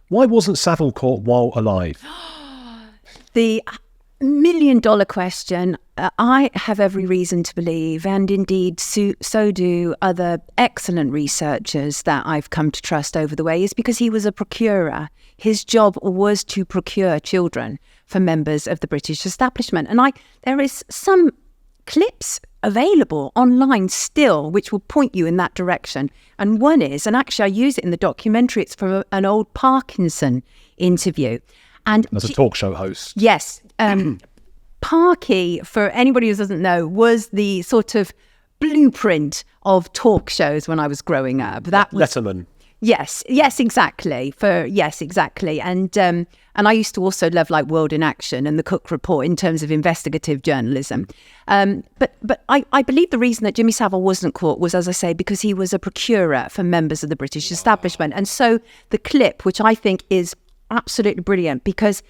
Why wasn't Savile caught while alive? The million-dollar question. I have every reason to believe, and indeed so do other excellent researchers that I've come to trust over the way, is because he was a procurer. His job was to procure children for members of the British establishment. And there is some clips available online still which will point you in that direction. And one is, and actually I use it in the documentary, it's from an old Parkinson interview. And as a talk show host. Yes. Parky, for anybody who doesn't know, was the sort of blueprint of talk shows when I was growing up. That was Letterman. Yes, exactly. Exactly. And I used to also love like World in Action and the Cook Report in terms of investigative journalism. But I believe the reason that Jimmy Savile wasn't caught was, as I say, because he was a procurer for members of the British establishment. And so the clip, which I think is absolutely brilliant, because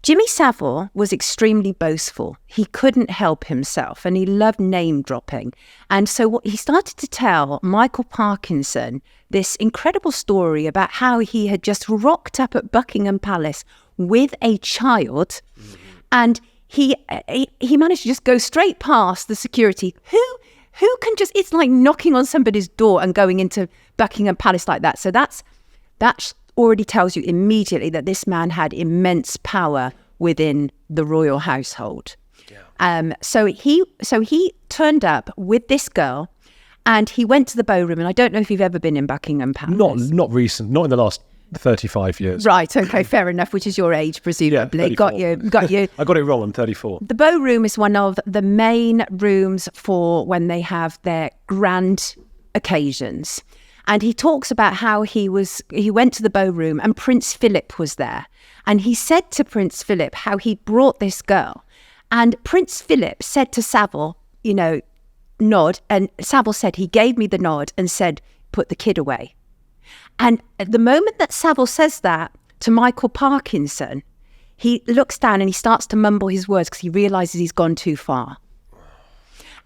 Jimmy Savile was extremely boastful. He couldn't help himself and he loved name dropping. And so what he started to tell Michael Parkinson this incredible story about how he had just rocked up at Buckingham Palace with a child, and he managed to just go straight past the security. Who can just, it's like knocking on somebody's door and going into Buckingham Palace like that. So that already tells you immediately that this man had immense power within the royal household. Yeah. So he turned up with this girl, and he went to the ballroom. And I don't know if you've ever been in Buckingham Palace. Not recent, not in the last 35 years. Right. Okay. Fair enough. Which is your age, presumably. Yeah, got you. I got it wrong. I'm 34. The ballroom is one of the main rooms for when they have their grand occasions. And he talks about how he went to the ballroom and Prince Philip was there. And he said to Prince Philip how he brought this girl. And Prince Philip said to Savile, nod. And Savile said, he gave me the nod and said, put the kid away. And at the moment that Savile says that to Michael Parkinson, he looks down and he starts to mumble his words because he realises he's gone too far.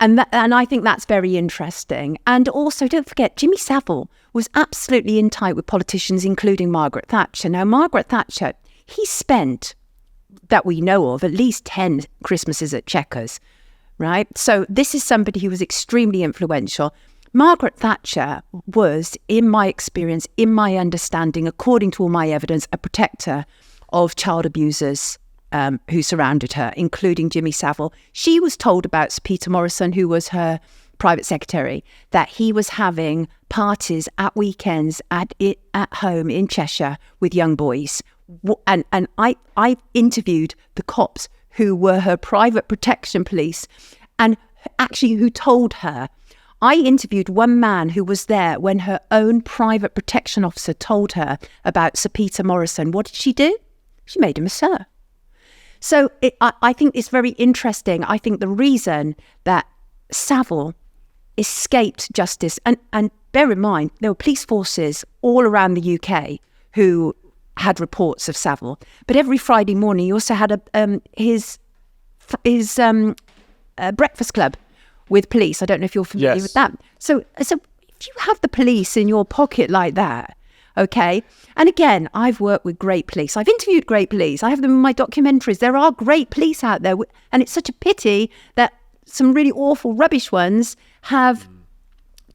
And I think that's very interesting. And also, don't forget, Jimmy Savile was absolutely in tight with politicians, including Margaret Thatcher. Now, Margaret Thatcher, he spent, that we know of, at least 10 Christmases at Chequers, right? So this is somebody who was extremely influential. Margaret Thatcher was, in my experience, in my understanding, according to all my evidence, a protector of child abusers who surrounded her, including Jimmy Savile. She was told about Sir Peter Morrison, who was her private secretary, that he was having parties at weekends at home in Cheshire with young boys. And I interviewed the cops who were her private protection police and actually who told her. I interviewed one man who was there when her own private protection officer told her about Sir Peter Morrison. What did she do? She made him a sir. So I think it's very interesting. I think the reason that Savile escaped justice, and bear in mind, there were police forces all around the UK who had reports of Savile. But every Friday morning, he also had his breakfast club with police. I don't know if you're familiar with that. So if you have the police in your pocket like that, okay. And again, I've worked with great police. I've interviewed great police. I have them in my documentaries. There are great police out there. And it's such a pity that some really awful, rubbish ones have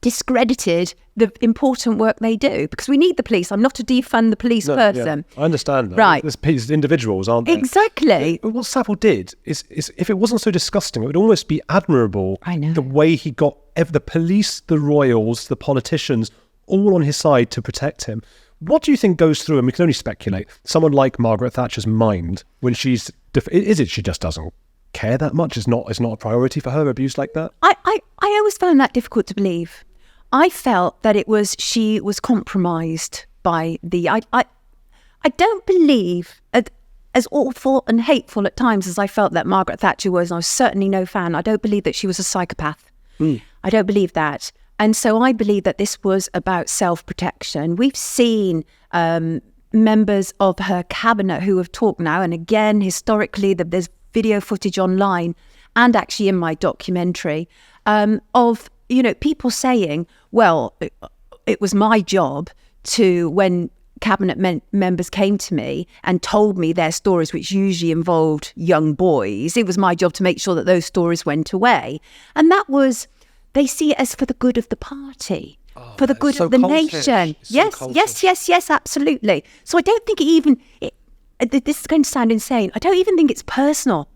discredited the important work they do, because we need the police. I'm not to defund the police person. Yeah, I understand that. Right. There's individuals, aren't there? Exactly. What Savile did is if it wasn't so disgusting, it would almost be admirable. I know. The way he got the police, the royals, the politicians, all on his side to protect him. What do you think goes through, and we can only speculate, someone like Margaret Thatcher's mind when she's... Is it she just doesn't care that much? It's not a priority for her, abuse like that? I always found that difficult to believe. I felt that she was compromised by the... I don't believe, as awful and hateful at times as I felt that Margaret Thatcher was, and I was certainly no fan, I don't believe that she was a psychopath. I don't believe that. And so I believe that this was about self-protection. We've seen members of her cabinet who have talked now, and again, historically, there's video footage online and actually in my documentary of, people saying, well, it was my job to, when cabinet members came to me and told me their stories, which usually involved young boys, it was my job to make sure that those stories went away. And that was, they see it as for the good of the party, for the good of the nation. Yes, absolutely. So I don't think this is going to sound insane, I don't even think it's personal.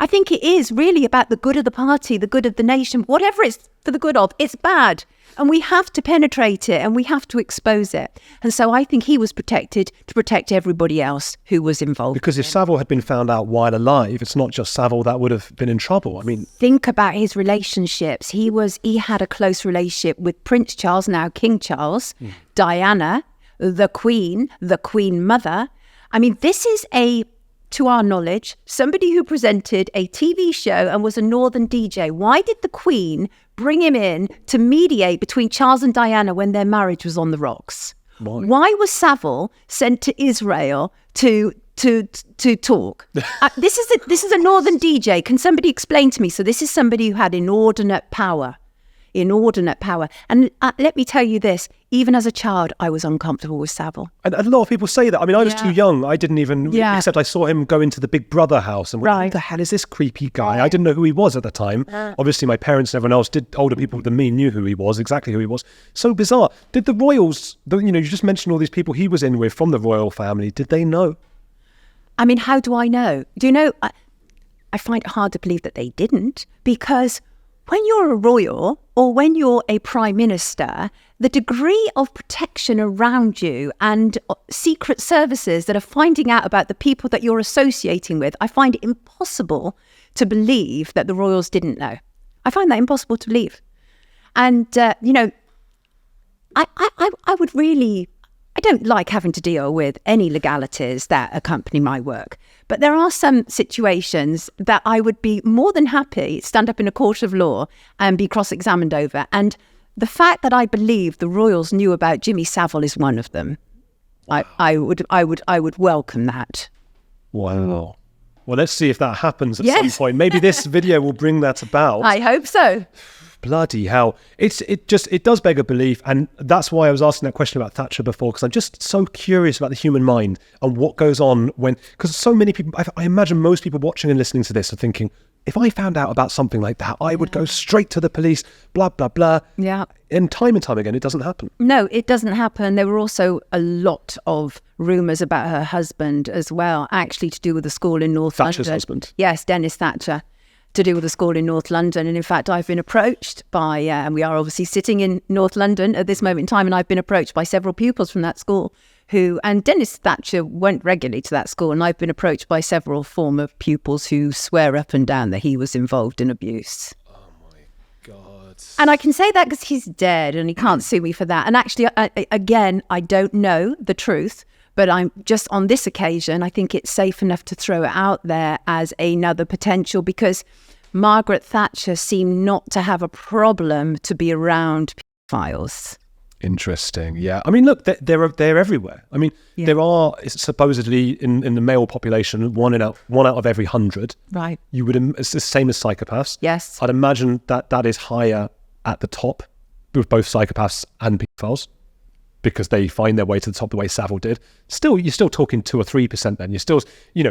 I think it is really about the good of the party, the good of the nation, whatever it's for the good of, it's bad. And we have to penetrate it and we have to expose it. And so I think he was protected to protect everybody else who was involved. Because if Savile had been found out while alive, it's not just Savile that would have been in trouble. I mean, think about his relationships. He had a close relationship with Prince Charles, now King Charles, Diana, the Queen Mother. I mean, this is to our knowledge, somebody who presented a TV show and was a Northern DJ. Why did the Queen bring him in to mediate between Charles and Diana when their marriage was on the rocks? Why was Savile sent to Israel to talk? This is a Northern DJ. Can somebody explain to me? So this is somebody who had inordinate power. And let me tell you this, even as a child, I was uncomfortable with Savile. And a lot of people say that. I mean, I was too young. I didn't even, except I saw him go into the Big Brother house and went, who the hell is this creepy guy? I didn't know who he was at the time. Obviously, my parents and everyone else older people than me knew who he was, exactly who he was. So bizarre. Did the royals, you just mentioned all these people he was in with from the royal family, did they know? I mean, how do I know? Do you know, I find it hard to believe that they didn't, because when you're a royal or when you're a prime minister, the degree of protection around you and secret services that are finding out about the people that you're associating with, I find it impossible to believe that the royals didn't know. I find that impossible to believe. And, I would really, I don't like having to deal with any legalities that accompany my work. But there are some situations that I would be more than happy to stand up in a court of law and be cross-examined over. And the fact that I believe the royals knew about Jimmy Savile is one of them. I would welcome that. Wow. Well, let's see if that happens at some point. Maybe this video will bring that about. I hope so. Bloody hell. It does beg a belief. And that's why I was asking that question about Thatcher before, because I'm just so curious about the human mind and what goes on because so many people, I imagine most people watching and listening to this are thinking, if I found out about something like that, I would go straight to the police, blah, blah, blah. Yeah. And time again, it doesn't happen. No, it doesn't happen. There were also a lot of rumours about her husband as well, actually to do with the school in North London. Thatcher's husband. Yes, Dennis Thatcher, to do with the school in North London. And in fact, I've been approached by, and we are obviously sitting in North London at this moment in time, and I've been approached by several pupils from that school and Dennis Thatcher went regularly to that school, and I've been approached by several former pupils who swear up and down that he was involved in abuse. Oh my God. And I can say that because he's dead and he can't sue me for that. And actually, I don't know the truth, but I'm just on this occasion, I think it's safe enough to throw it out there as another potential, because Margaret Thatcher seemed not to have a problem to be around pedophiles. Interesting. Yeah. I mean, look, they're everywhere. I mean, there are supposedly in the male population, one out of every 100. Right. It's the same as psychopaths. Yes. I'd imagine that is higher at the top with both psychopaths and pedophiles, because they find their way to the top the way Savile did. Still, you're still talking 2 or 3% then. You're still,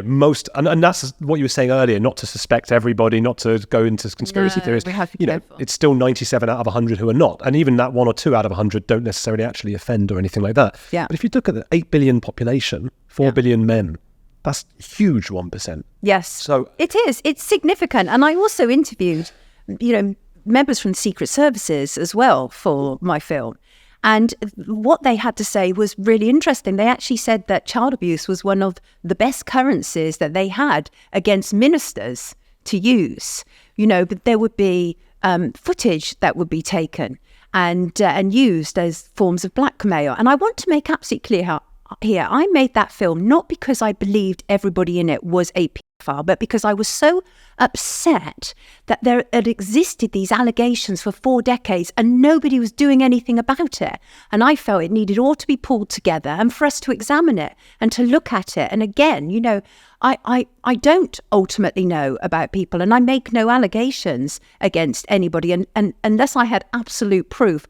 most, and that's what you were saying earlier, not to suspect everybody, not to go into conspiracy theories. We have to be careful. It's still 97 out of 100 who are not. And even that 1 or 2 out of 100 don't necessarily actually offend or anything like that. Yeah. But if you look at the 8 billion population, 4 billion men, that's huge 1%. Yes. So it is. It's significant. And I also interviewed, members from the Secret Services as well for my film. And what they had to say was really interesting. They actually said that child abuse was one of the best currencies that they had against ministers to use. But there would be footage that would be taken and used as forms of blackmail. And I want to make absolutely clear here, I made that film not because I believed everybody in it was a pedophile, but because I was so upset that there had existed these allegations for 4 decades and nobody was doing anything about it. And I felt it needed all to be pulled together and for us to examine it and to look at it. And again, I don't ultimately know about people, and I make no allegations against anybody. And unless I had absolute proof,